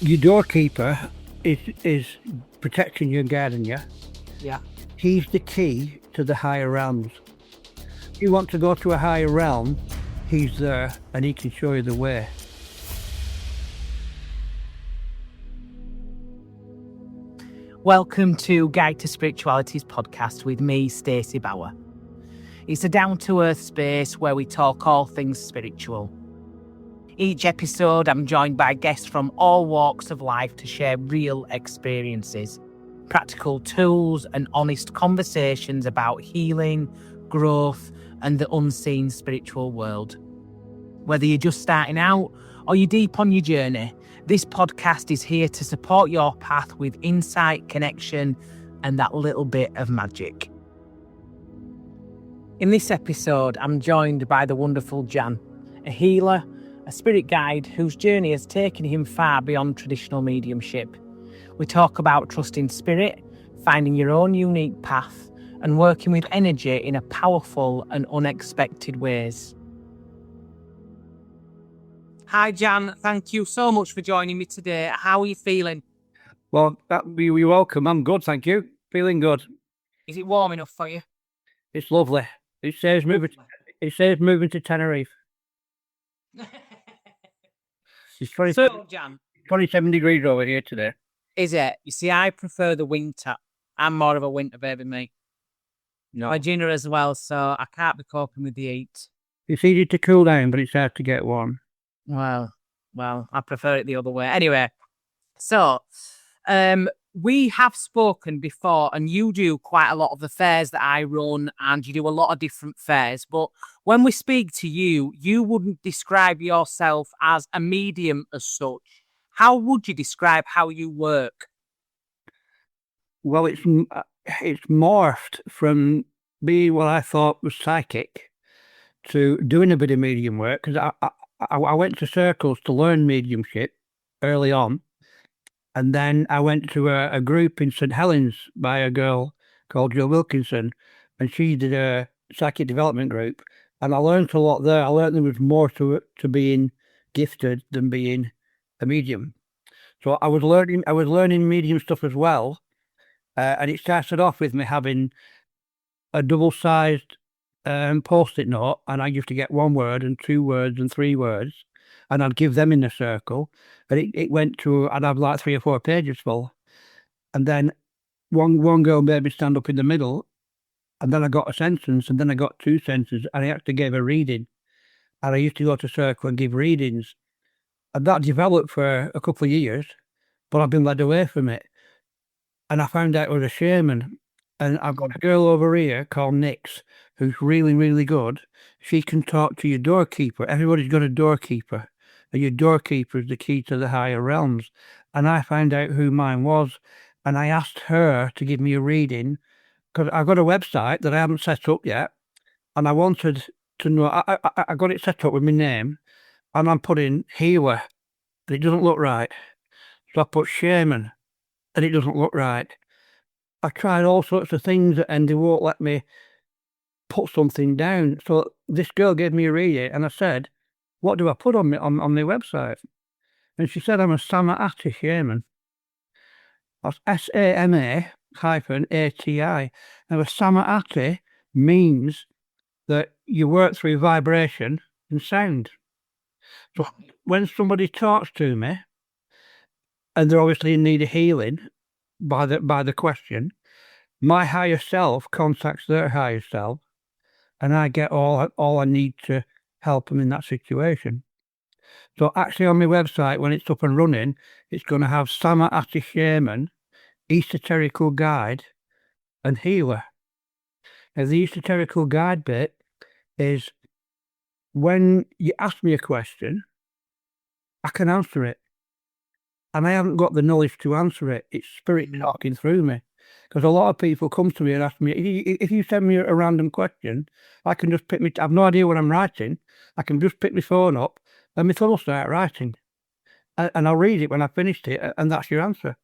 Your doorkeeper is protecting you and guarding you. Yeah. He's the key to the higher realms. If you want to go to a higher realm, he's there and he can show you the way. Welcome to Guide to Spirituality's podcast with me, Stacey Bower. It's a down-to-earth space where we talk all things spiritual. Each episode, I'm joined by guests from all walks of life to share real experiences, practical tools, and honest conversations about healing, growth, and the unseen spiritual world. Whether you're just starting out or you're deep on your journey, this podcast is here to support your path with insight, connection, and that little bit of magic. In this episode, I'm joined by the wonderful Jann, a healer, a spirit guide whose journey has taken him far beyond traditional mediumship. We talk about trusting spirit, finding your own unique path, and working with energy in a powerful and unexpected ways. Hi, Jann. Thank you so much for joining me today. How are you feeling? Well, you're welcome. I'm good, thank you. Feeling good. Is it warm enough for you? It's lovely. It says moving to Tenerife. It's 27 degrees over here today. Is it? You see, I prefer the winter. I'm more of a winter baby, me. No. My junior as well, so I can't be coping with the heat. It's easy to cool down, but it's hard to get warm. Well, I prefer it the other way. Anyway, so we have spoken before, and you do quite a lot of the fairs that I run, and you do a lot of different fairs. But when we speak to you, you wouldn't describe yourself as a medium as such. How would you describe how you work? Well, it's morphed from being what I thought was psychic to doing a bit of medium work, because I went to circles to learn mediumship early on. And then I went to a group in St. Helens by a girl called Jo Wilkinson, and she did a psychic development group. And I learned a lot there. I learned there was more to being gifted than being a medium. So I was learning medium stuff as well. And it started off with me having a double-sized post-it note, and I used to get 1 word and 2 words and 3 words, and I'd give them in a circle, and it went to, I'd have like 3 or 4 pages full. And then one girl made me stand up in the middle, and then I got a sentence, and then I got 2 sentences, and I actually gave a reading. And I used to go to circle and give readings. And that developed for a couple of years, but I've been led away from it. And I found out I was a shaman. And I've got a girl over here called Nix, who's really, really good. She can talk to your doorkeeper. Everybody's got a doorkeeper. And your doorkeeper is the key to the higher realms. And I found out who mine was. And I asked her to give me a reading, because I've got a website that I haven't set up yet. And I wanted to know, I got it set up with my name. And I'm putting healer, but it doesn't look right. So I put shaman, and it doesn't look right. I tried all sorts of things and they won't let me put something down. So this girl gave me a reading, and I said, what do I put on my website? And she said, I'm a Sama Atti Shaman. That's SAMA-ATI. Now, a Sama Atti means that you work through vibration and sound. So when somebody talks to me, and they're obviously in need of healing by the question, my higher self contacts their higher self, and I get all I need to help them in that situation. So actually on my website, when it's up and running, it's going to have Sama Atti Shaman, Esoterical Guide, and Healer. Now the Esoterical Guide bit is when you ask me a question, I can answer it. And I haven't got the knowledge to answer it. It's spirit talking through me. Because a lot of people come to me and ask me, if you send me a random question, I can just I've no idea what I'm writing. I can just pick my phone up and my thumb will start writing. And I'll read it when I've finished it, and that's your answer.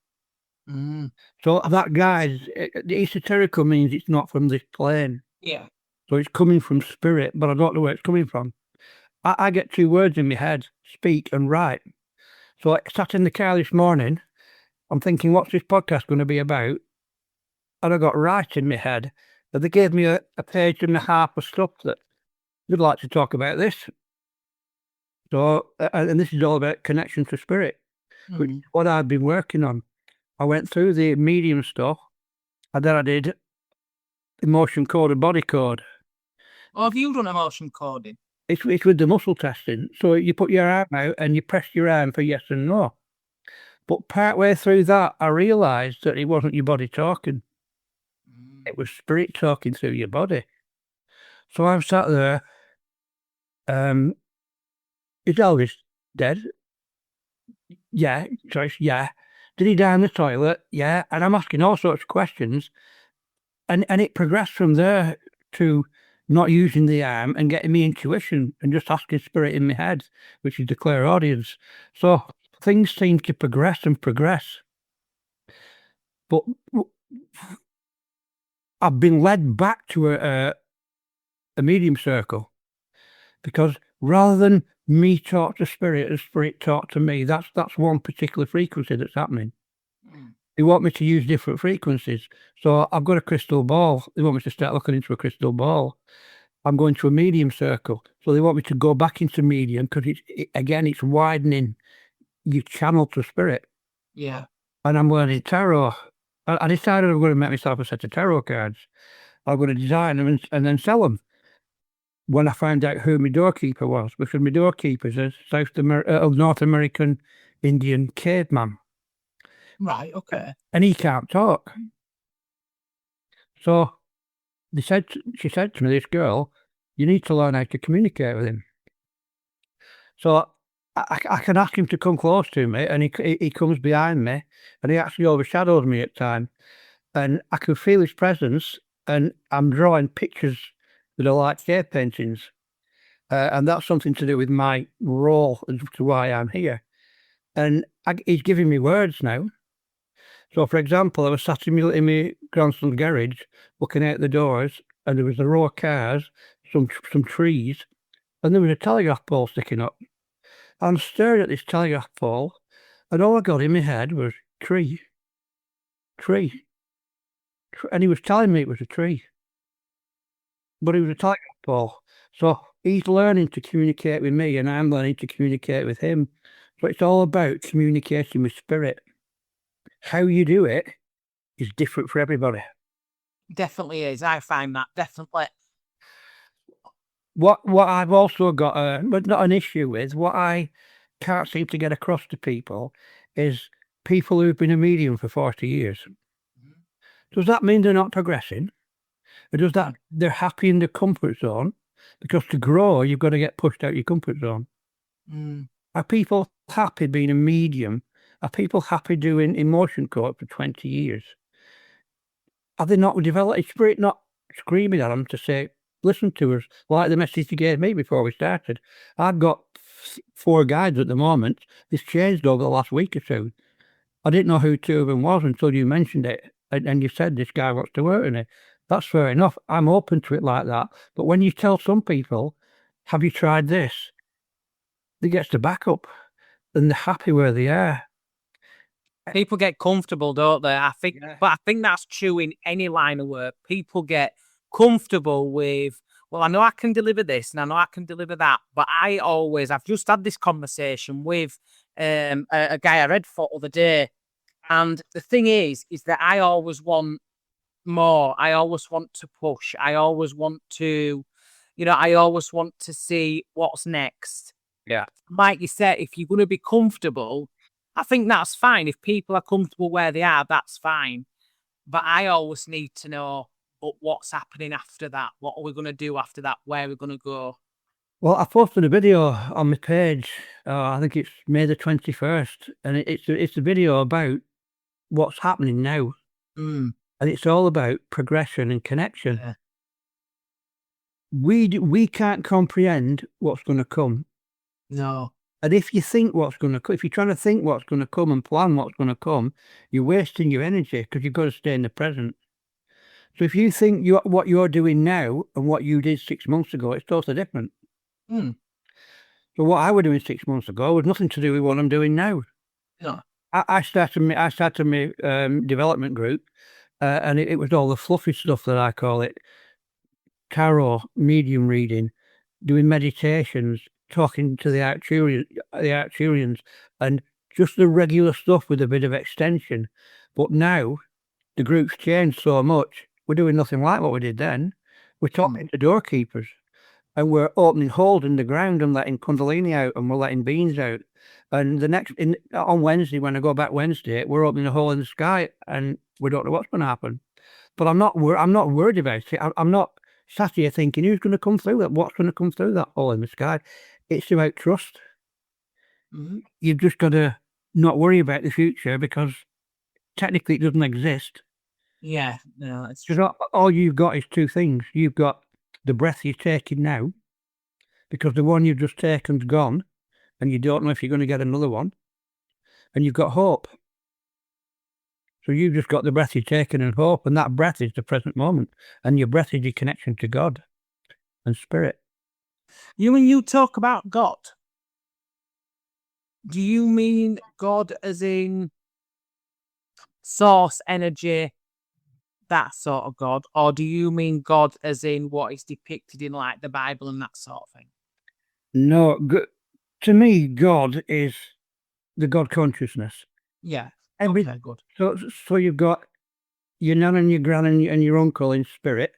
So that guide, the esoterical means it's not from this plane. Yeah. So it's coming from spirit, but I don't know where it's coming from. I get 2 words in my head, speak and write. So I sat in the car this morning. I'm thinking, what's this podcast going to be about? And I got right in my head that they gave me a page and a half of stuff that they'd like to talk about this. So, and this is all about connection to spirit, which is what I've been working on. I went through the medium stuff, and then I did emotion code and body code. Oh, have you done emotion coding? It's with the muscle testing. So you put your arm out and you press your arm for yes and no. But partway through that, I realised that it wasn't your body talking. It was spirit talking through your body. So I'm sat there. Is Elvis dead? Yeah. Choice, yeah. Did he die in the toilet? Yeah. And I'm asking all sorts of questions. And it progressed from there to not using the arm and getting me intuition and just asking spirit in my head, which is the clairaudience. So things seem to progress and progress. But I've been led back to a medium circle, because rather than me talk to spirit and spirit talk to me, that's one particular frequency that's happening. They want me to use different frequencies. So I've got a crystal ball. They want me to start looking into a crystal ball. I'm going to a medium circle. So they want me to go back into medium, because it's widening your channel to spirit. Yeah. And I'm learning tarot. I decided I'm going to make myself a set of tarot cards. I'm going to design them and then sell them. When I found out who my doorkeeper was, because my doorkeeper is a North American Indian caveman. Right, okay. And he can't talk. So she said to me, this girl, you need to learn how to communicate with him. So I can ask him to come close to me, and he comes behind me, and he actually overshadows me at times. And I can feel his presence, and I'm drawing pictures that are like cave paintings. And that's something to do with my role as to why I'm here. And he's giving me words now. So, for example, I was sat in my grandson's garage, looking out the doors, and there was a row of cars, some trees, and there was a telegraph pole sticking up. I'm staring at this telegraph pole, and all I got in my head was tree. And he was telling me it was a tree, but it was a telegraph pole. So he's learning to communicate with me, and I'm learning to communicate with him. So it's all about communicating with spirit. How you do it is different for everybody. Definitely is. I find that, definitely. What I've also got, but not an issue with, what I can't seem to get across to people is people who've been a medium for 40 years. Does that mean they're not progressing? Or does that they're happy in their comfort zone? Because to grow, you've got to get pushed out your comfort zone. Are people happy being a medium? Are people happy doing emotion code for 20 years? Are they not developed? Is spirit not screaming at them to say, listen to us, like the message you gave me before we started? I've got 4 guides at the moment. This changed over the last week or two. I didn't know who 2 of them was until you mentioned it. And you said this guy wants to work in it. That's fair enough. I'm open to it like that. But when you tell some people, have you tried this? They get to back up, and they're happy where they are. People get comfortable, don't they? I think, yeah. But I think that's true in any line of work. People get comfortable with, well, I know I can deliver this, and I know I can deliver that. But I've just had this conversation with a guy I read for the other day, and the thing is that I always want more. I always want to push. I always want to, I always want to see what's next. Yeah. Like you said, if you're going to be comfortable, I think that's fine. If people are comfortable where they are, that's fine. But I always need to know, but what's happening after that? What are we going to do after that? Where are we going to go? Well, I posted a video on my page. I think it's May the 21st, and it's a video about what's happening now. And it's all about progression and connection. Yeah. We can't comprehend what's going to come. No. And if you think what's going to come, if you're trying to think what's going to come and plan what's going to come, you're wasting your energy, because you've got to stay in the present. So if you think what you're doing now and what you did 6 months ago, it's totally different. So what I was doing 6 months ago was nothing to do with what I'm doing now. No. I started my development group, and it was all the fluffy stuff that I call it: tarot, medium reading, doing meditations, talking to the Arcturians, and just the regular stuff with a bit of extension. But now the group's changed so much. We're doing nothing like what we did then. We're talking to doorkeepers, and we're opening holes in the ground and letting Kundalini out, and we're letting beings out. And on Wednesday, when I go back Wednesday, we're opening a hole in the sky, and we don't know what's going to happen. But I'm not worried about it. I'm not sat here thinking who's going to come through that. What's going to come through that hole in the sky? It's about trust. Mm-hmm. You've just got to not worry about the future because technically it doesn't exist. Yeah, no, that's true. All you've got is two things. You've got the breath you're taking now, because the one you've just taken's gone, and you don't know if you're going to get another one. And you've got hope. So you've just got the breath you're taking and hope, and that breath is the present moment. And your breath is your connection to God and spirit. When you talk about God, do you mean God as in source energy, that sort of God, or do you mean God as in what is depicted in like the Bible and that sort of thing? No, to me, God is the God consciousness. Yeah. Okay, good. So you've got your nan and your gran and your uncle in spirit.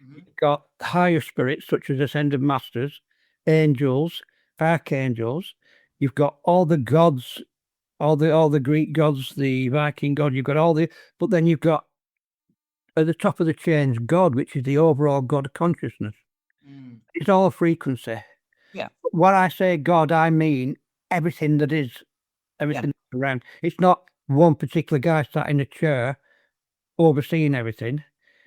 Mm-hmm. You've got higher spirits such as ascended masters, angels, archangels. You've got all the gods, all the Greek gods, the Viking god. You've got but then you've got at the top of the chain God, which is the overall God consciousness. Mm. It's all a frequency. Yeah. When I say God, I mean everything that is, everything around. It's not one particular guy sat in a chair overseeing everything.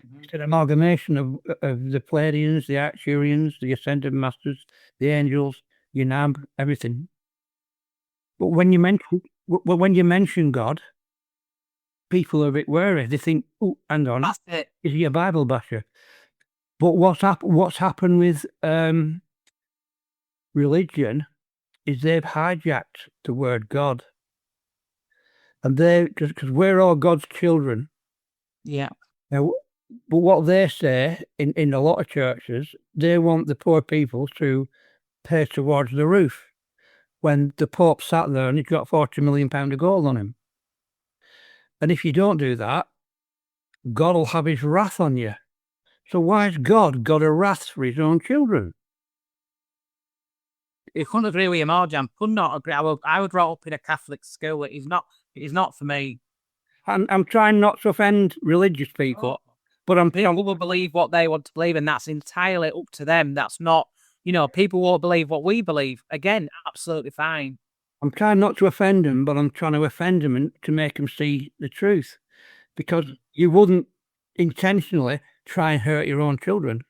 Mm-hmm. It's an amalgamation of the Pleiadians, the Arcturians, the Ascended Masters, the angels, Yunab, everything. But when you mention God, people are a bit wary. They think, "Oh, hang on, that's it. Is he a Bible basher?" But what's happened with religion is they've hijacked the word God, and because we're all God's children. Yeah. Now, but what they say in a lot of churches, they want the poor people to pay towards the roof. When the Pope sat there and he's got £40 million of gold on him. And if you don't do that, God will have his wrath on you. So why has God got a wrath for his own children? I couldn't agree with you more, Jan. Could not agree. I was brought up in a Catholic school. It is not for me. I'm trying not to offend religious people, but people will believe what they want to believe, and that's entirely up to them. That's not, people won't believe what we believe. Again, absolutely fine. I'm trying not to offend them, but I'm trying to offend them and to make them see the truth, because you wouldn't intentionally try and hurt your own children.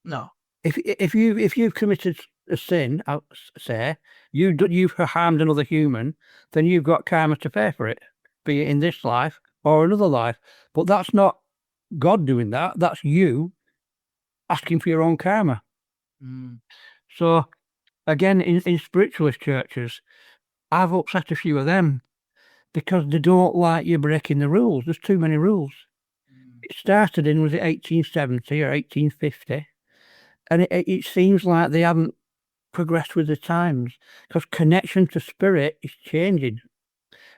No. If you've committed a sin, I'll say you've harmed another human, then you've got karma to pay for it, be it in this life or another life. But that's not God doing that. That's you asking for your own karma. Mm. So again, in spiritualist churches, I've upset a few of them because they don't like you breaking the rules. There's too many rules. It started in, was it 1870 or 1850? And it seems like they haven't progressed with the times, because connection to spirit is changing.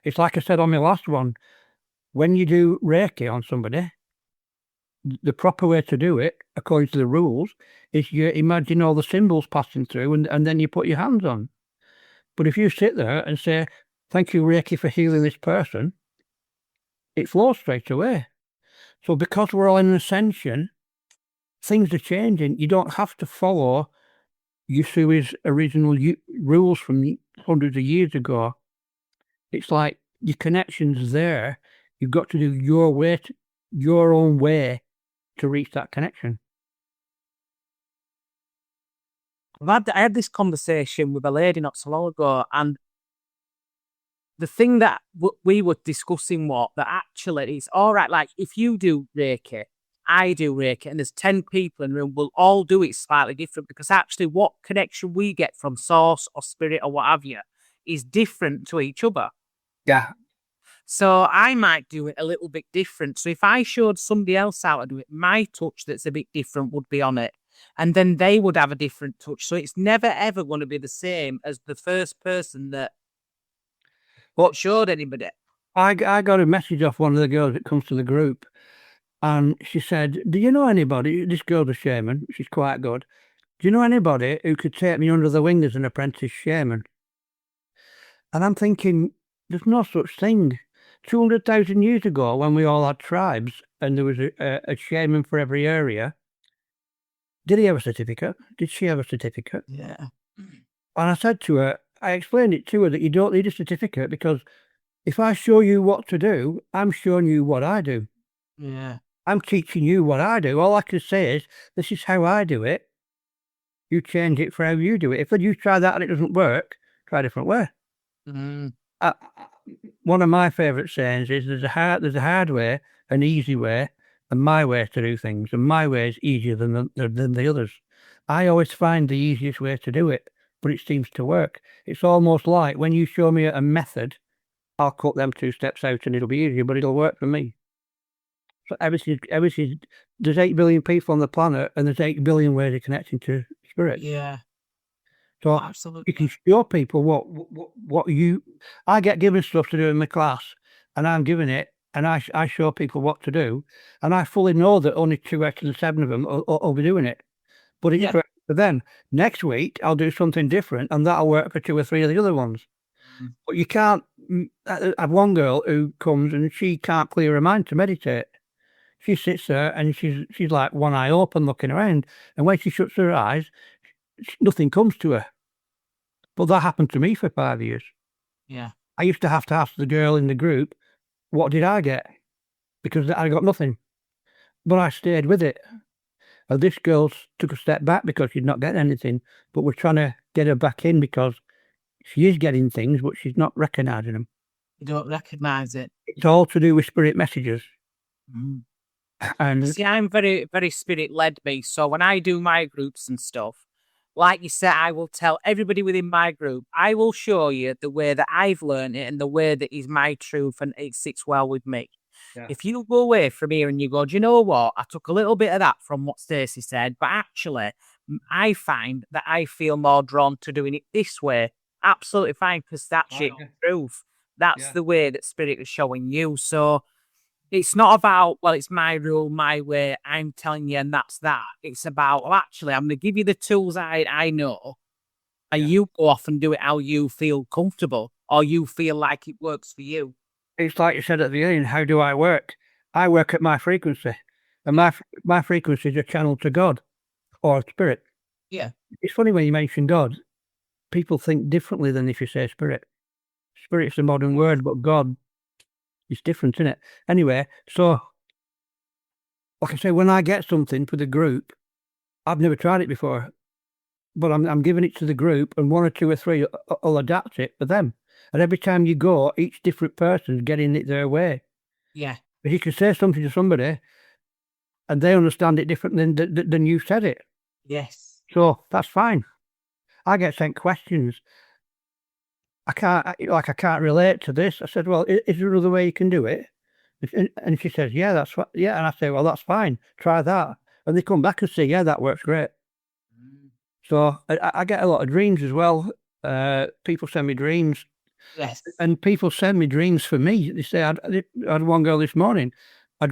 It's like I said on my last one, when you do Reiki on somebody, the proper way to do it, according to the rules, is you imagine all the symbols passing through and then you put your hands on. But if you sit there and say, "Thank you, Reiki, for healing this person," it flows straight away. So because we're all in an ascension, things are changing. You don't have to follow Yusui's original rules from hundreds of years ago. It's like your connection's there. You've got to do your own way to reach that connection. I had this conversation with a lady not so long ago, and the thing that we were discussing was that actually it's all right. Like if you do Reiki, I do Reiki, and there's 10 people in the room, we'll all do it slightly different, because actually what connection we get from source or spirit or what have you is different to each other. Yeah. So I might do it a little bit different. So if I showed somebody else how to do it, my touch that's a bit different would be on it. And then they would have a different touch. So it's never ever going to be the same as the first person that showed anybody. I got a message off one of the girls that comes to the group, and she said, "Do you know anybody?" This girl's a shaman. She's quite good. "Do you know anybody who could take me under the wing as an apprentice shaman?" And I'm thinking, there's no such thing. 200,000 years ago, when we all had tribes and there was a shaman for every area, did he have a certificate? Did she have a certificate? Yeah. And I said to her, I explained it to her that you don't need a certificate, because if I show you what to do, I'm showing you what I do. Yeah. I'm teaching you what I do. All I can say is, this is how I do it. You change it for how you do it. If you try that and it doesn't work, try a different way. Mm. One of my favourite sayings is, there's a hard way, an easy way, and my way to do things. And my way is easier than the others. I always find the easiest way to do it, but it seems to work. It's almost like when you show me a method, I'll cut them 2 steps out and it'll be easier, but it'll work for me. So there's 8 billion people on the planet, and there's 8 billion ways of connecting to spirit. Yeah. So Absolutely. you can show people what you. I get given stuff to do in my class, and I'm giving it, and I show people what to do, and I fully know that only 2 out of the 7 of them will be doing it. But it's for them. Next week, I'll do something different, and that'll work for 2 or 3 of the other ones. But you can't. I have one girl who comes and she can't clear her mind to meditate. She sits there and she's like one eye open, looking around, and when she shuts her eyes, nothing comes to her. But that happened to me for 5 years. Yeah. I used to have to ask the girl in the group, what did I get? Because I got nothing. But I stayed with it. And this girl took a step back because she'd not getting anything, but we're trying to get her back in because she is getting things, but she's not recognising them. You don't recognise it. It's all to do with spirit messages. Mm. And see, I'm very, very spirit led, me. So when I do my groups and stuff, like you said, I will tell everybody within my group, I will show you the way that I've learned it and the way that is my truth and it sits well with me. Yeah. If you go away from here and you go, do you know what? I took a little bit of that from what Stacey said, but actually, I find that I feel more drawn to doing it this way. Absolutely fine, because that's your truth. That's the way that spirit is showing you. So it's not about, well, it's my rule, my way, I'm telling you, and that's that. It's about, well, actually, I'm going to give you the tools I know, and you go off and do it how you feel comfortable, or you feel like it works for you. It's like you said at the beginning, how do I work? I work at my frequency, and my frequency is a channel to God or spirit. Yeah. It's funny when you mention God, people think differently than if you say spirit. Spirit's a modern word, but God, it's different, isn't it? Anyway, so like I say, when I get something for the group, I've never tried it before, but I'm giving it to the group, and 1 or 2 or 3 will adapt it for them. And every time you go, each different person's getting it their way. Yeah. But you can say something to somebody, and they understand it different than you said it. Yes. So that's fine. I get sent questions. I can't relate to this. I said, well, is there another way you can do it? And she says, yeah, that's what, yeah. And I say, well, that's fine. Try that. And they come back and say, yeah, that works great. So I get a lot of dreams as well. People send me dreams. Yes. And people send me dreams for me. They say, I had one girl this morning. I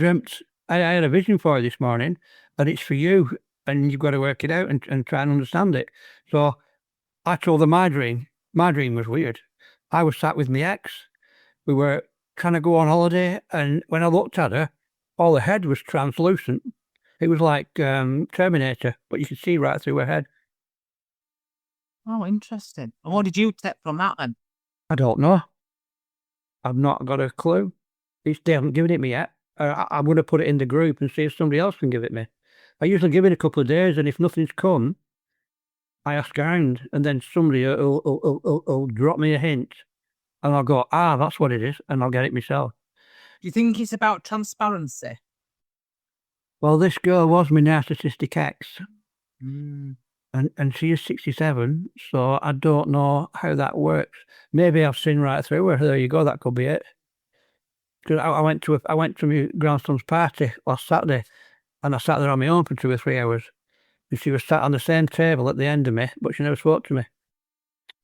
had a vision for her this morning, and it's for you, and you've got to work it out and try and understand it. So I told her my dream. My dream was weird. I was sat with my ex. We were trying to go on holiday, and when I looked at her, all her head was translucent. It was like Terminator, but you could see right through her head. Oh, interesting. And what did you take from that then? I don't know. I've not got a clue. They haven't given it me yet. I'm going to put it in the group and see if somebody else can give it me. I usually give it a couple of days, and if nothing's come, I ask around, and then somebody will drop me a hint, and I'll go, that's what it is, and I'll get it myself. Do you think it's about transparency? Well, this girl was my narcissistic ex. and she is 67, so I don't know how that works. Maybe I've seen right through her. There you go. That could be it. Because I went to my grandson's party last Saturday, and I sat there on my own for 2 or 3 hours. And she was sat on the same table at the end of me, but she never spoke to me.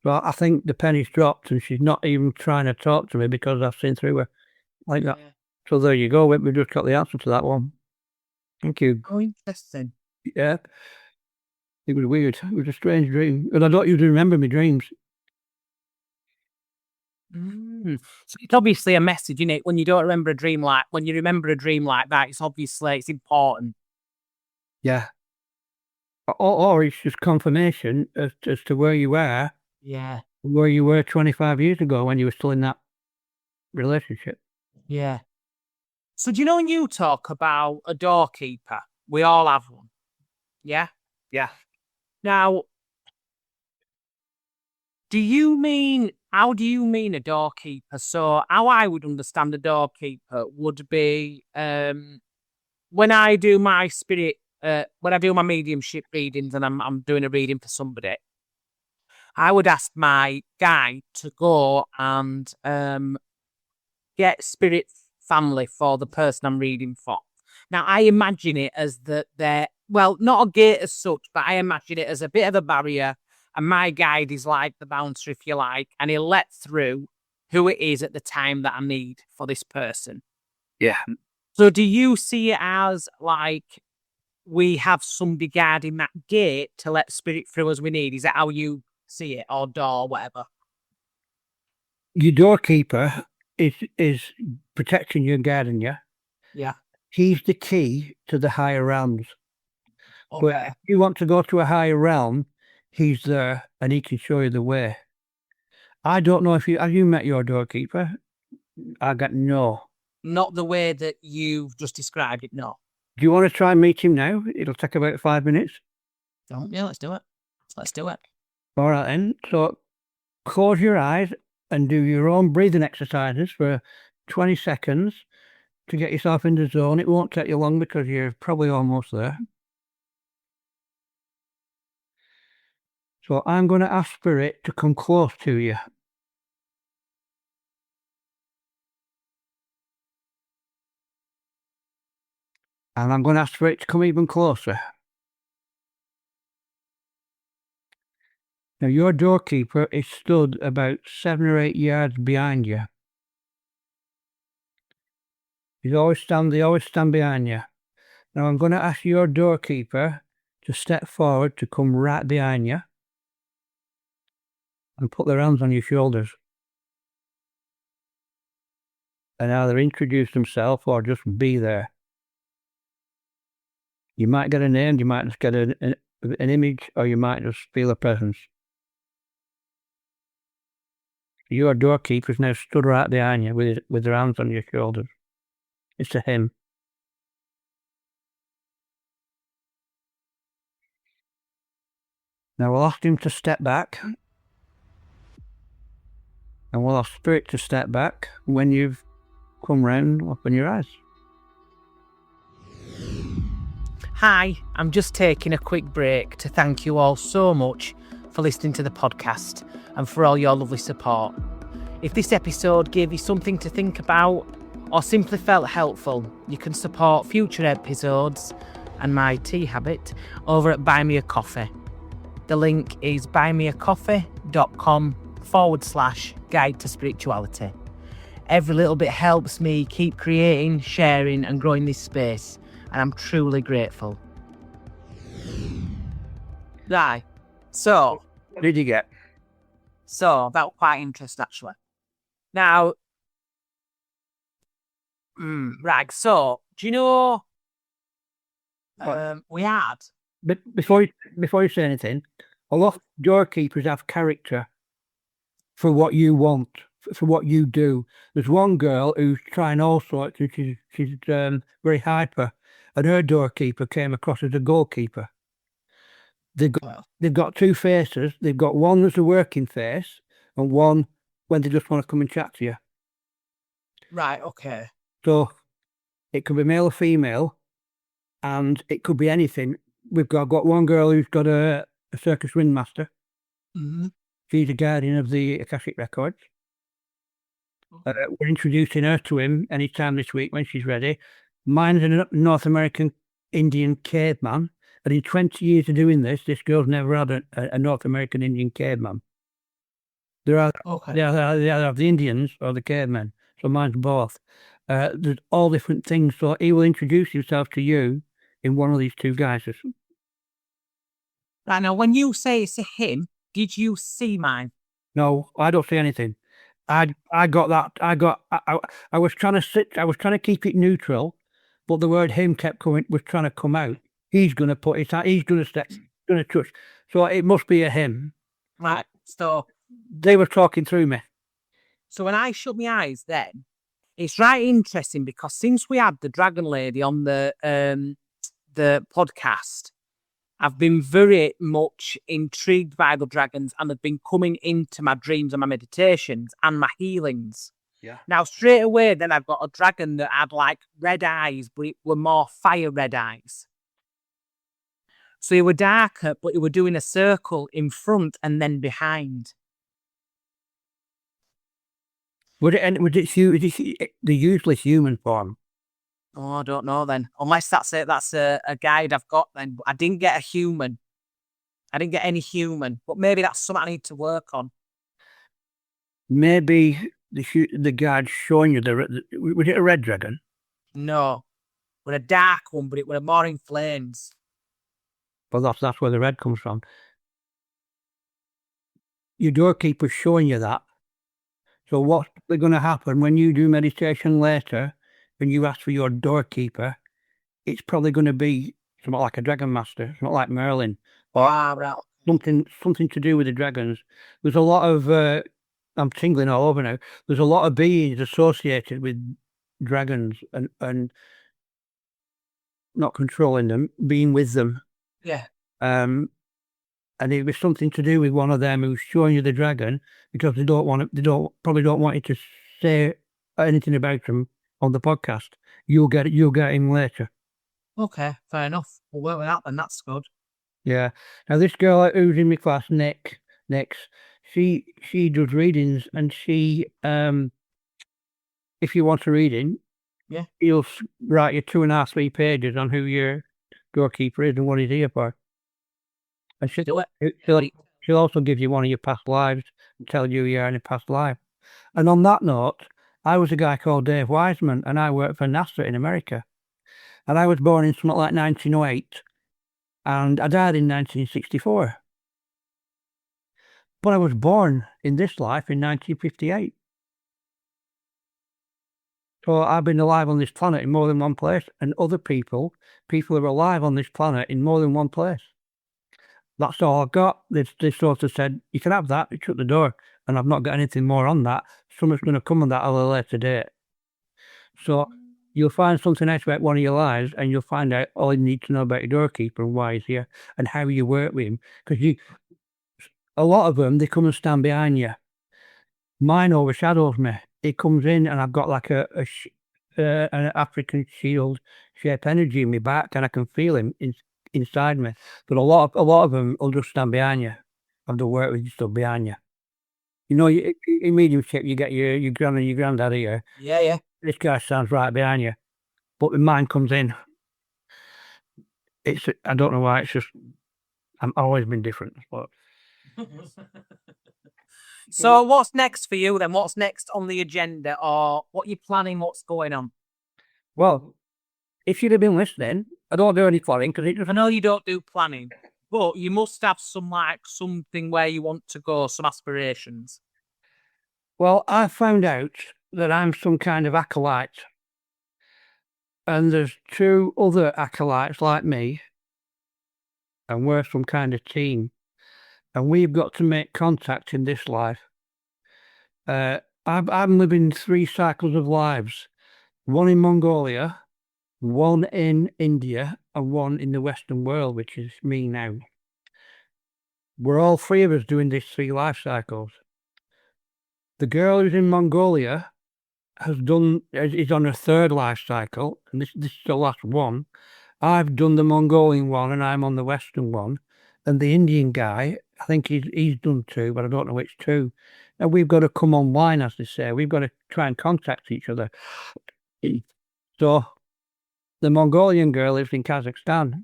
So I think the penny's dropped, and she's not even trying to talk to me because I've seen through her like that. So there you go. We just got the answer to that one. Thank you. Oh, interesting. Yeah. It was weird. It was a strange dream. And I don't usually remember my dreams. So it's obviously a message, isn't it? When you don't remember a dream when you remember a dream like that, it's important. Yeah. Or it's just confirmation as to where you are. Yeah. Where you were 25 years ago when you were still in that relationship. Yeah. So do you know when you talk about a doorkeeper, we all have one? Yeah? Yeah. Now, how do you mean a doorkeeper? So how I would understand a doorkeeper would be when I do my when I do my mediumship readings and I'm doing a reading for somebody, I would ask my guide to go and get spirit family for the person I'm reading for. Now, I imagine it as that they're, well, not a gate as such, but I imagine it as a bit of a barrier. And my guide is like the bouncer, if you like, and he'll let through who it is at the time that I need for this person. Yeah. So do you see it as like we have somebody guarding that gate to let spirit through as we need? Is that how you see it, or door, whatever? Your doorkeeper is protecting you and guarding you. Yeah. He's the key to the higher realms. Okay. But if you want to go to a higher realm, he's there and he can show you the way. I don't know if have you met your doorkeeper? I got no. Not the way that you've just described it, no. Do you want to try and meet him now? It'll take about 5 minutes. Yeah, let's do it. Let's do it. All right then. So close your eyes and do your own breathing exercises for 20 seconds to get yourself in the zone. It won't take you long because you're probably almost there. So I'm going to ask Spirit to come close to you. And I'm going to ask Spirit to come even closer. Now, your doorkeeper is stood about 7 or 8 yards behind you. They always stand behind you. Now, I'm going to ask your doorkeeper to step forward to come right behind you and put their hands on your shoulders. And either introduce themselves or just be there. You might get a name, you might just get an image, or you might just feel a presence. Your doorkeeper's now stood right behind you with their hands on your shoulders. It's a him. Now we'll ask him to step back. And we'll ask Spirit to step back when you've come round, open your eyes. Hi, I'm just taking a quick break to thank you all so much for listening to the podcast and for all your lovely support. If this episode gave you something to think about or simply felt helpful, you can support future episodes and my tea habit over at Buy Me a Coffee. The link is buymeacoffee.com/guide to spirituality. Every little bit helps me keep creating, sharing and growing this space, and I'm truly grateful. Right. So, What did you get? So, that was quite interesting, actually. Now, right, so, do you know, we had... But before you say anything, a lot of doorkeepers have character for what you want, for what you do. There's one girl who's trying all sorts, and she's very hyper, and her doorkeeper came across as a goalkeeper. They've got two faces. They've got one that's a working face, and one when they just want to come and chat to you. Right, okay. So it could be male or female, and it could be anything. I've got one girl who's got a a circus ringmaster. Mm-hmm. She's a guardian of the Akashic Records. We're introducing her to him anytime this week when she's ready. Mine's a North American Indian caveman. And in 20 years of doing this girl's never had a North American Indian caveman. They are the Indians or the cavemen. So mine's both. There's all different things. So he will introduce himself to you in one of these two guises. Right, now, when you say it's a him, did you see mine? No, I don't see anything. I got that. I was trying to keep it neutral, but the word him was trying to come out. He's going to put it out. He's going to touch. So it must be a him. Right, so they were talking through me. So when I shut my eyes then, it's right interesting because since we had the Dragon Lady on the podcast, I've been very much intrigued by the dragons and they've been coming into my dreams and my meditations and my healings. Yeah. Now, straight away, then I've got a dragon that had like red eyes, but it were more fire red eyes. So it were darker, but it were doing a circle in front and then behind. Was it the useless human form? Oh, I don't know then. Unless that's a guide I've got then. But I didn't get a human. I didn't get any human. But maybe that's something I need to work on. Maybe the guide showing you was it a red dragon? No. It was a dark one, but it was more in flames. Well, that's where the red comes from. Your doorkeeper's showing you that. So what's going to happen when you do meditation later and you ask for your doorkeeper, it's probably going to be something like a dragon master, something like Merlin, or something to do with the dragons. There's a lot of, I'm tingling all over now, there's a lot of beings associated with dragons and not controlling them, being with them. Yeah. And it was something to do with one of them who's showing you the dragon because they probably don't want you to say anything about them on the podcast. You'll get him later. Okay, fair enough. We'll work with that then. That's good. Yeah. Now this girl who's in my class, Nick, she does readings, and she, if you want a reading, yeah, he'll write you 2.5, 3 pages on who your doorkeeper is and what he's here for. And she'll also give you one of your past lives and tell you you're in a past life. And on that note, I was a guy called Dave Wiseman, and I worked for NASA in America. And I was born in something like 1908, and I died in 1964. But I was born in this life in 1958. So I've been alive on this planet in more than one place, and other people are alive on this planet in more than one place. That's all I've got. They sort of said, you can have that, shut the door, and I've not got anything more on that. Someone's going to come on that at a later date. So you'll find something else about one of your lives, and you'll find out all you need to know about your doorkeeper and why he's here and how you work with him. Because a lot of them, they come and stand behind you. Mine overshadows me. It comes in, and I've got like an African shield shape energy in my back, and I can feel him inside me. But a lot of them will just stand behind you, and they'll work with you stuff behind you. You know, in mediumship, you get your gran and your granddad here. Yeah, yeah. This guy stands right behind you, but when mine comes in, I don't know why. It's just I've always been different. But so, what's next for you then? What's next on the agenda, or what you're planning? What's going on? Well, if you'd have been listening, I don't do any planning because I know you don't do planning, but you must have something where you want to go, some aspirations. Well, I found out that I'm some kind of acolyte, and there's 2 other acolytes like me, and we're some kind of team, and we've got to make contact in this life. I'm living 3 cycles of lives, one in Mongolia, one in India, and one in the Western world, which is me now. We're all 3 of us doing these 3 life cycles. The girl who's in Mongolia is on her 3rd life cycle, and this is the last one. I've done the Mongolian one, and I'm on the Western one, and the Indian guy, I think he's done 2, but I don't know which 2. And we've got to come online, as they say. We've got to try and contact each other. So the Mongolian girl lives in Kazakhstan,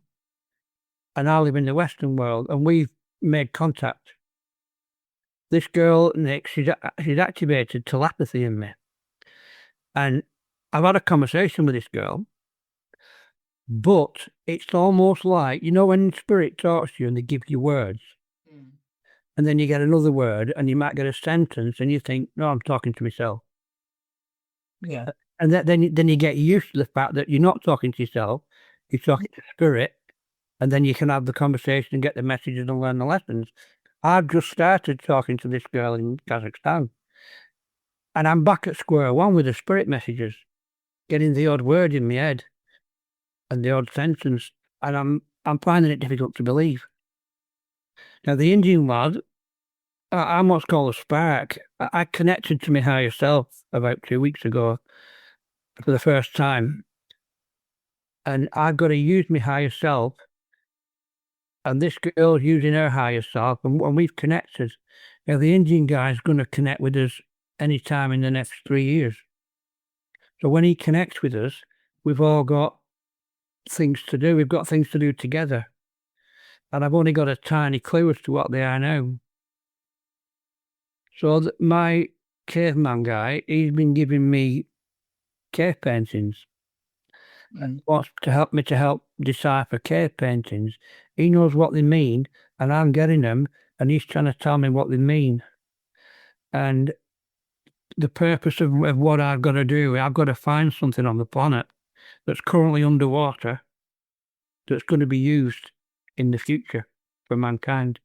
and I live in the Western world, and we've made contact. This girl, Nick, she's activated telepathy in me. And I've had a conversation with this girl, but it's almost like, when spirit talks to you and they give you words, and then you get another word and you might get a sentence and you think, no, I'm talking to myself. Yeah. And then you get used to the fact that you're not talking to yourself, you're talking to spirit, and then you can have the conversation and get the messages and learn the lessons. I've just started talking to this girl in Kazakhstan, and I'm back at square one with the spirit messages, getting the odd word in my head and the odd sentence, and I'm finding it difficult to believe. Now, the Indian lad, I'm what's called a spark. I connected to my higher self about 2 weeks ago for the first time, and I've got to use my higher self, and this girl's using her higher self, and we've connected. Now, the Indian guy's going to connect with us anytime in the next 3 years. So when he connects with us, we've all got things to do. We've got things to do together. And I've only got a tiny clue as to what they are now. So my caveman guy, he's been giving me cave paintings. And wants to help me to help decipher cave paintings. He knows what they mean, and I'm getting them, and he's trying to tell me what they mean. And the purpose of what I've got to do, I've got to find something on the planet that's currently underwater that's going to be used in the future for mankind.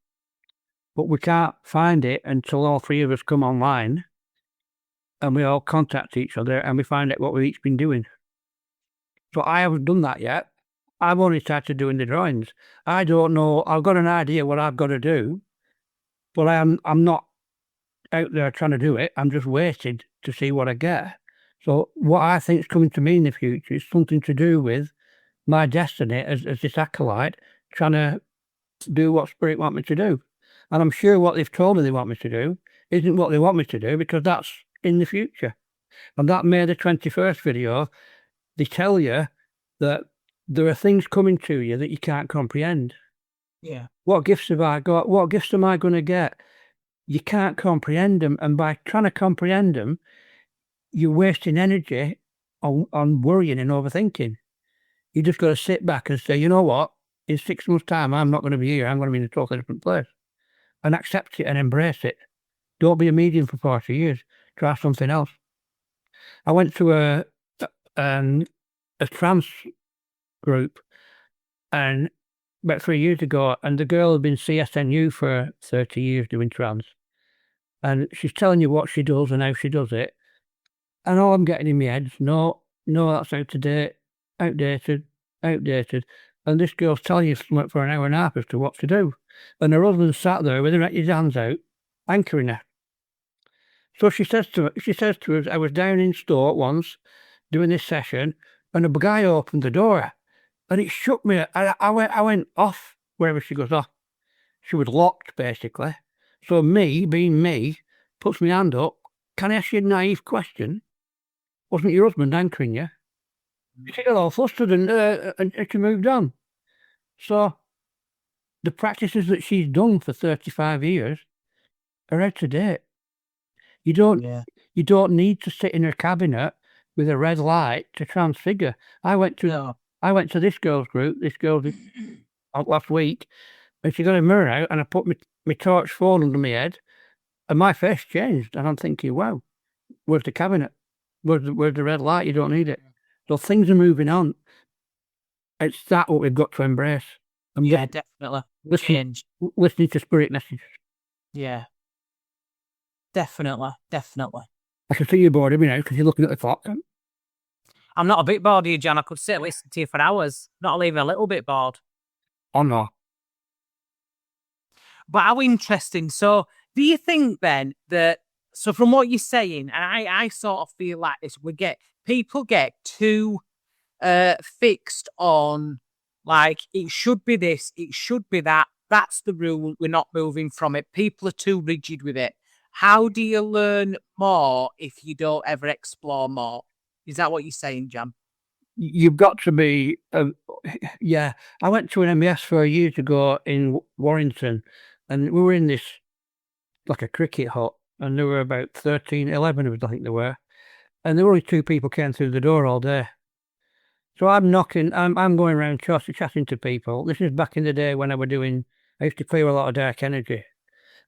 But we can't find it until all 3 of us come online and we all contact each other and we find out what we've each been doing. So I haven't done that yet. I've only started doing the drawings. I don't know. I've got an idea what I've got to do, but I'm not out there trying to do it. I'm just waiting to see what I get. So what I think is coming to me in the future is something to do with my destiny as this acolyte, trying to do what spirit want me to do. And I'm sure what they've told me they want me to do isn't what they want me to do, because that's in the future. And that May the 21st video, they tell you that there are things coming to you that you can't comprehend. Yeah. What gifts have I got? What gifts am I going to get? You can't comprehend them. And by trying to comprehend them, you're wasting energy on worrying and overthinking. You just got to sit back and say, you know what? In 6 months' time, I'm not going to be here. I'm going to be in a totally different place. And accept it and embrace it. Don't be a medium for 40 years. Try something else. I went to a trance group and about 3 years ago, and the girl had been CSNU for 30 years doing trance. And she's telling you what she does and how she does it. And all I'm getting in my head is, no, that's outdated. And this girl's telling you something for an hour and a half as to what to do. And her husband sat there with his hands out, anchoring her. So she says to us, I was down in Stoke once doing this session, and a guy opened the door, and it shook me. I went off wherever she goes off. She was locked, basically. So me, being me, puts my hand up. Can I ask you a naive question? Wasn't your husband anchoring you? She got all flustered and she moved on. So the practices that she's done for 35 years are out of date. You don't need to sit in her cabinet with a red light to transfigure. I went to this girl's group, last week, and she got a mirror out, and I put my torch phone under my head, and my face changed. And I'm thinking, wow, where's the cabinet? Where's the red light? You don't need it. So things are moving on. It's that what we've got to embrace. Definitely. Listening to spirit messages. Yeah. Definitely. I can see you're bored of me now because you're looking at the clock. I'm not a bit bored of you, John. I could sit and listen to you for hours. Not even a little bit bored. Oh, no. But how interesting. So do you think then that, so from what you're saying, and I sort of feel like this, people get too fixed on, like, it should be this, it should be that. That's the rule. We're not moving from it. People are too rigid with it. How do you learn more if you don't ever explore more? Is that what you're saying, Jan? You've got to be, yeah. I went to an MES for a year ago in Warrington, and we were in this, like a cricket hut, and there were about 13, 11 of us, I think there were. And there were only 2 people came through the door all day. So I'm knocking, I'm going around chatting to people. This is back in the day when I used to clear a lot of dark energy.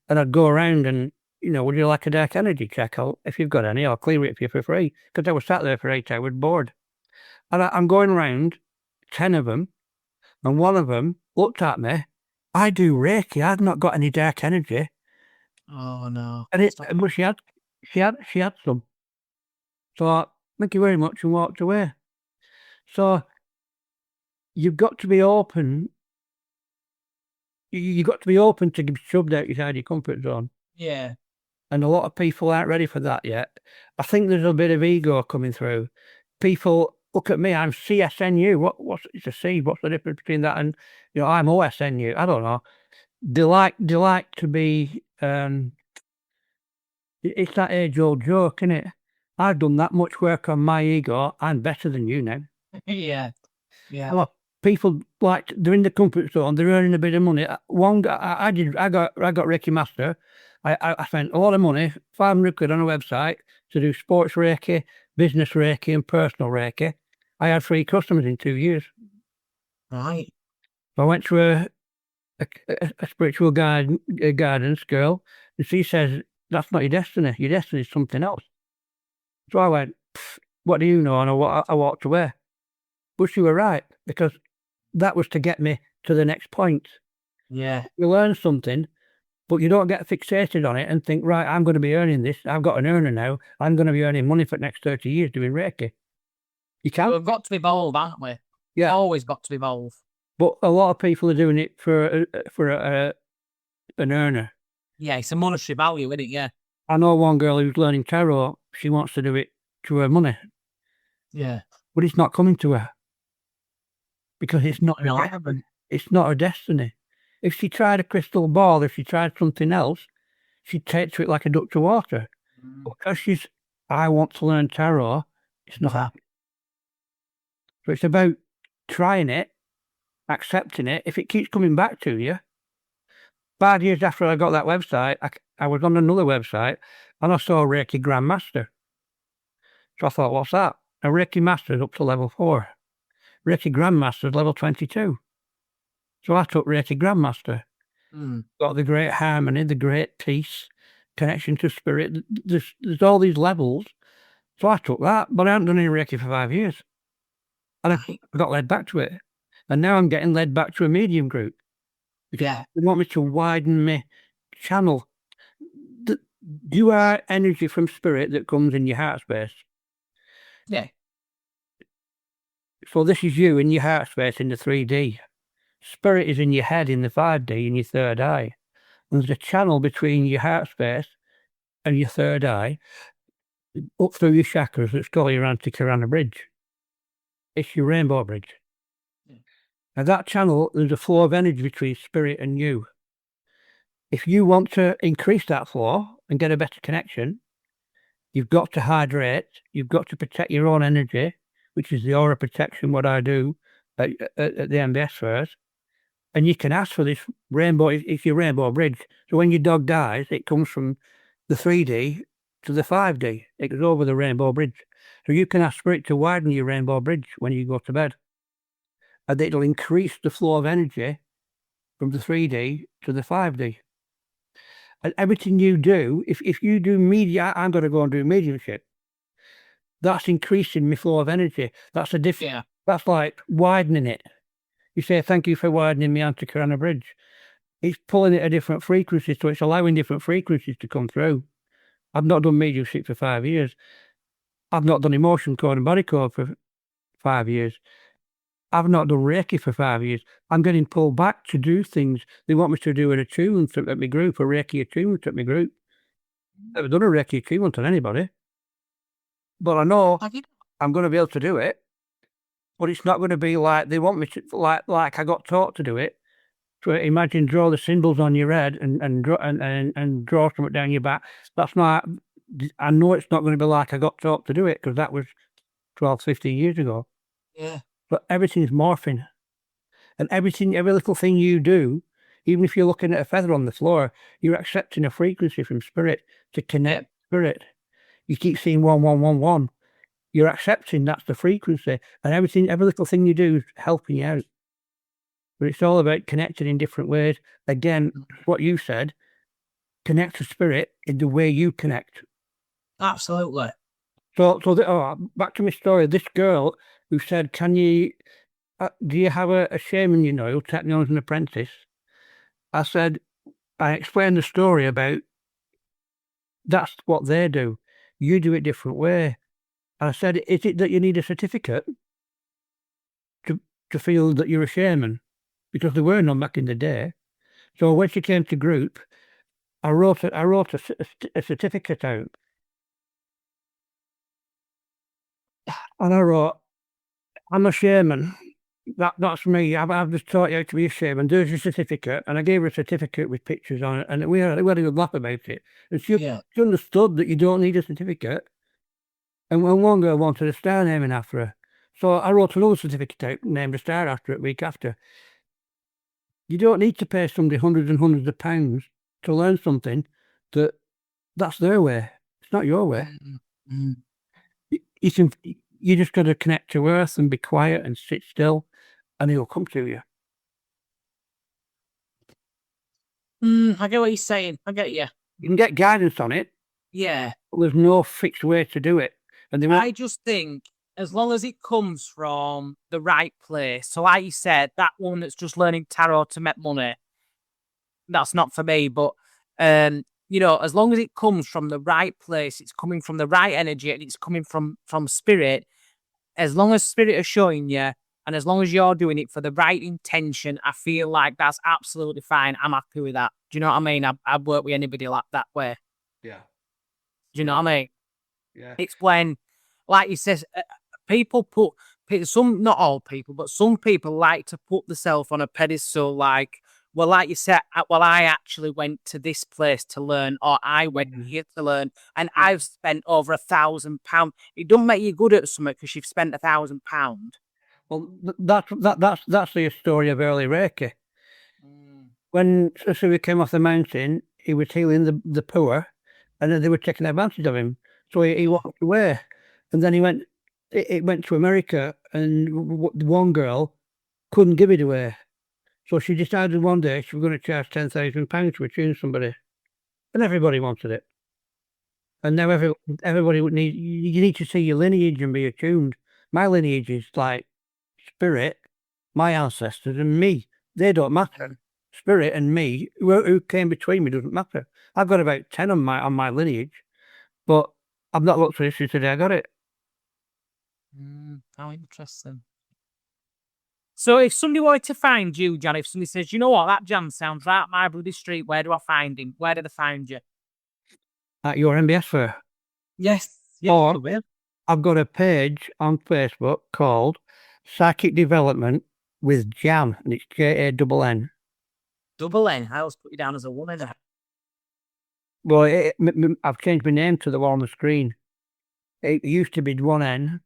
And I'd go around and, would you like a dark energy check? If you've got any, I'll clear it for you for free. Because I was sat there for 8 hours bored. And I'm going around, 10 of them, and one of them looked at me. I do Reiki. I've not got any dark energy. Oh no! But she had some. So thank you very much, and walked away. So you've got to be open. You've got to be open to be shoved outside your comfort zone. Yeah. And a lot of people aren't ready for that yet. I think there's a bit of ego coming through. People look at me, I'm CSNU. What's it's a C? What's the difference between that and I'm OSNU? I don't know. They like to be it's that age-old joke, isn't it? I've done that much work on my ego, I'm better than you now. Yeah. Well, people they're in the comfort zone, they're earning a bit of money. I got Reiki Master. I spent a lot of money, 500 quid on a website to do sports Reiki, business Reiki, and personal Reiki. I had 3 customers in 2 years. Right. So I went to a spiritual guidance girl, and she says, that's not your destiny. Your destiny is something else. So I went, what do you know? And I walked away. But she were right, because that was to get me to the next point. Yeah. You learn something, but you don't get fixated on it and think, right, I'm going to be earning this. I've got an earner now. I'm going to be earning money for the next 30 years doing Reiki. You can't. We've got to evolve, aren't we? Yeah. Always got to evolve. But a lot of people are doing it for an earner. Yeah, it's a monetary value, isn't it? Yeah. I know one girl who's learning tarot. She wants to do it to her money. Yeah. But it's not coming to her. Because it's not her destiny. If she tried a crystal ball, if she tried something else, she'd take to it like a duck to water. Because I want to learn tarot, it's not happening. So it's about trying it, accepting it. If it keeps coming back to you, 5 years after I got that website, I was on another website and I saw a Reiki Grandmaster. So I thought, what's that? A Reiki Master is up to level 4. Reiki Grandmaster is level 22. So I took Reiki Grandmaster. Got the great harmony, the great peace, connection to spirit. There's all these levels. So I took that, but I haven't done any Reiki for 5 years. And I got led back to it. And now I'm getting led back to a medium group. Yeah. They want me to widen my channel. You are energy from spirit that comes in your heart space. Yeah. So this is you in your heart space in the 3D. Spirit is in your head in the 5D, in your third eye. And there's a channel between your heart space and your third eye up through your chakras that's called your Antikarana bridge. It's your rainbow bridge. And that channel, there's a flow of energy between spirit and you. If you want to increase that flow and get a better connection, you've got to hydrate, you've got to protect your own energy, which is the aura protection, what I do at the MBS first. And you can ask for this rainbow, it's your rainbow bridge. So when your dog dies, it comes from the 3D to the 5D. It goes over the rainbow bridge. So you can ask spirit to widen your rainbow bridge when you go to bed. And it'll increase the flow of energy from the 3D to the 5D. And everything you do, if you do media, I'm going to go and do mediumship. That's increasing my flow of energy. That's a different. Yeah. That's like widening it. You say, thank you for widening my Antikarana bridge. It's pulling it at different frequencies, so it's allowing different frequencies to come through. I've not done mediumship for 5 years. I've not done emotion code and body code for 5 years. I've not done Reiki for 5 years. I'm getting pulled back to do things. They want me to do an attunement at my group, a Reiki attunement at my group. I've never done a Reiki attunement on anybody. But I know I'm going to be able to do it. But it's not going to be like they want me to, like I got taught to do it. So imagine draw the symbols on your head and draw something down your back. That's not. I know it's not going to be like I got taught to do it because that was 12, 15 years ago. Yeah. But everything's morphing, and every little thing you do, even if you're looking at a feather on the floor, you're accepting a frequency from spirit to connect spirit. You keep seeing 1111. You're accepting that's the frequency, and every little thing you do is helping you out. But it's all about connecting in different ways. Again, what you said, connect to spirit in the way you connect. Absolutely. So back to my story. This girl who said, "Can you, do you have a shaman you know who'll take me on as an apprentice?" I said, I explained the story about that's what they do. You do it different way. And I said, is it that you need a certificate to feel that you're a shaman? Because there were none back in the day. So when she came to group, I wrote a certificate out. And I wrote, I'm a shaman. That's me. I've just taught you how to be a shaman. There's your certificate. And I gave her a certificate with pictures on it. And we had a good laugh about it. And she understood that you don't need a certificate. And when one girl wanted a star naming after her. So I wrote another certificate out, named a star after it week after. You don't need to pay somebody hundreds and hundreds of pounds to learn something that's their way. It's not your way. Mm-hmm. You just got to connect to earth and be quiet and sit still, and he'll come to you. I get what you're saying. I get you. You can get guidance on it. Yeah. But there's no fixed way to do it. And I just think as long as it comes from the right place. So like you said, that one that's just learning tarot to make money, that's not for me. But, as long as it comes from the right place, it's coming from the right energy and it's coming from spirit, as long as spirit is showing you and as long as you're doing it for the right intention, I feel like that's absolutely fine. I'm happy with that. Do you know what I mean? I'd work with anybody like that way. Yeah. Do you know what I mean? Yeah. It's when, like you said, people not all people, but some people like to put themselves on a pedestal like, well, like you said, I actually went to this place to learn, or I went here to learn, and I've spent over £1,000. It doesn't make you good at something because you've spent £1,000. Well, that's the story of early Reiki. When Susui came off the mountain, he was healing the poor, and then they were taking advantage of him. So he walked away, and then it went to America, and one girl couldn't give it away. So she decided one day she was going to charge £10,000 to attune somebody, and everybody wanted it. And now everybody would you need to see your lineage and be attuned. My lineage is like spirit, my ancestors, and me. They don't matter. Spirit and me, who came between me, doesn't matter. I've got about 10 on my lineage, but I've not looked for history today. I got it. How interesting. So if somebody wanted to find you, Jann, if somebody says, you know what, that Jann sounds right up my bloody street, where do I find him? Where did I find you? At your MBS fair. Yes. Or I've got a page on Facebook called Psychic Development with Jann, and it's JANN. Double N. I always put you down as a woman. Well, I've changed my name to the one on the screen. It used to be one N,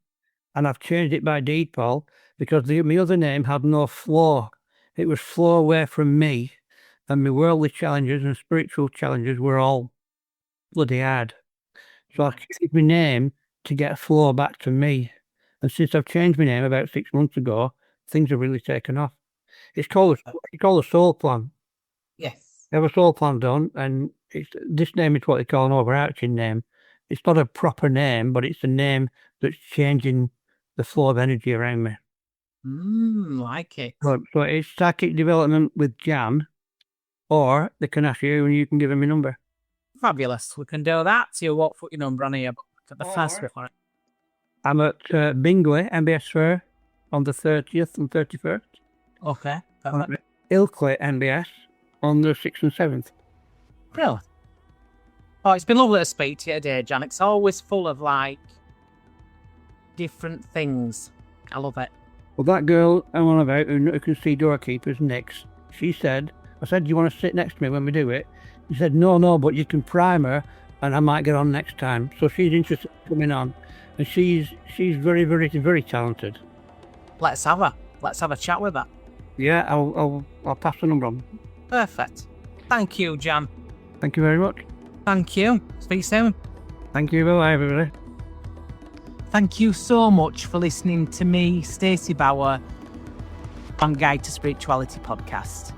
and I've changed it by default because my other name had no flow. It was flow away from me, and my worldly challenges and spiritual challenges were all bloody hard. So I changed my name to get flow back to me. And since I've changed my name about 6 months ago, things have really taken off. It's called a soul plan. Yes. I have a soul plan done, and this name is what they call an overarching name. It's not a proper name, but it's a name that's changing the flow of energy around me. Like it. So it's Psychic Development with Jann, or they can ask you and you can give them your number. Fabulous. We can do that. So what put your number on here? But the first bit on it. I'm at Bingley MBS Fair on the 30th and 31st. Okay. Ilkley MBS on the 6th and 7th. Really? Oh, it's been lovely to speak to you today, Jann. It's always full of, different things. I love it. Well, that girl I'm on about who can see doorkeepers next, she said, I said, do you want to sit next to me when we do it? She said, no, but you can prime her and I might get on next time. So she's interested in coming on. And she's very, very, very talented. Let's have her. Let's have a chat with her. Yeah, I'll pass the number on. Perfect. Thank you, Jann. Thank you very much. Thank you. Speak soon. Thank you. Bye, everybody. Thank you so much for listening to me, Stacey Bower, on Guide to Spirituality podcast.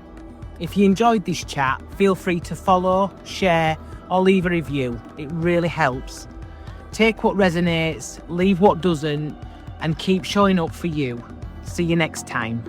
If you enjoyed this chat, feel free to follow, share, or leave a review. It really helps. Take what resonates, leave what doesn't, and keep showing up for you. See you next time.